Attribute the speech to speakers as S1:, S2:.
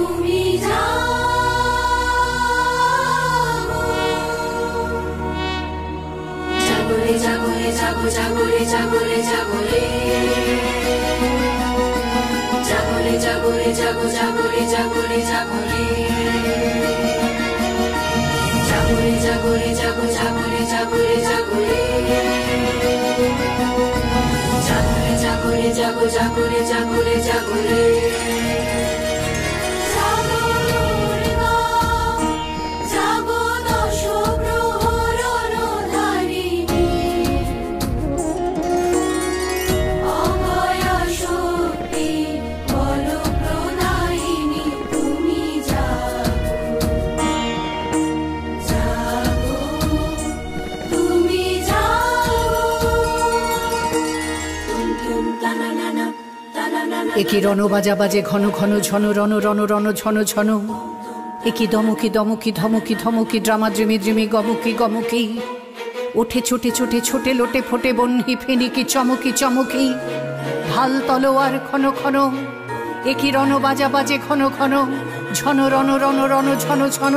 S1: তুমি জাগরে জাগরে জাগো জাগরে জাগরে জাগরে জাগরে জাগরে জাগো জাগরে জাগরে জাগরে জাগরে জাগরে জাগো জাগরে জাগরে জাগরে জাগরে জাগরে জাগো জাগরে জাগরে জাগরে
S2: একি রণ বাজা বাজে ঘন ঘন ঝন রণ রণ রণ ঝন ঝন একি দমকি দমকি ধমকি ধমকি ড্রামা দ্রিমি দ্রিমি গমকি গমকি ওঠে ছোটে ছোটে ছোটে লোটে ফোটে বন্হি ফেনিকি চমকি চমকি ঢাল তলোয়ার ক্ষণ ক্ষণ একি রণ বাজা বাজে ঘন ঘন ঝন রণ রণ রণ ঝন ঝন।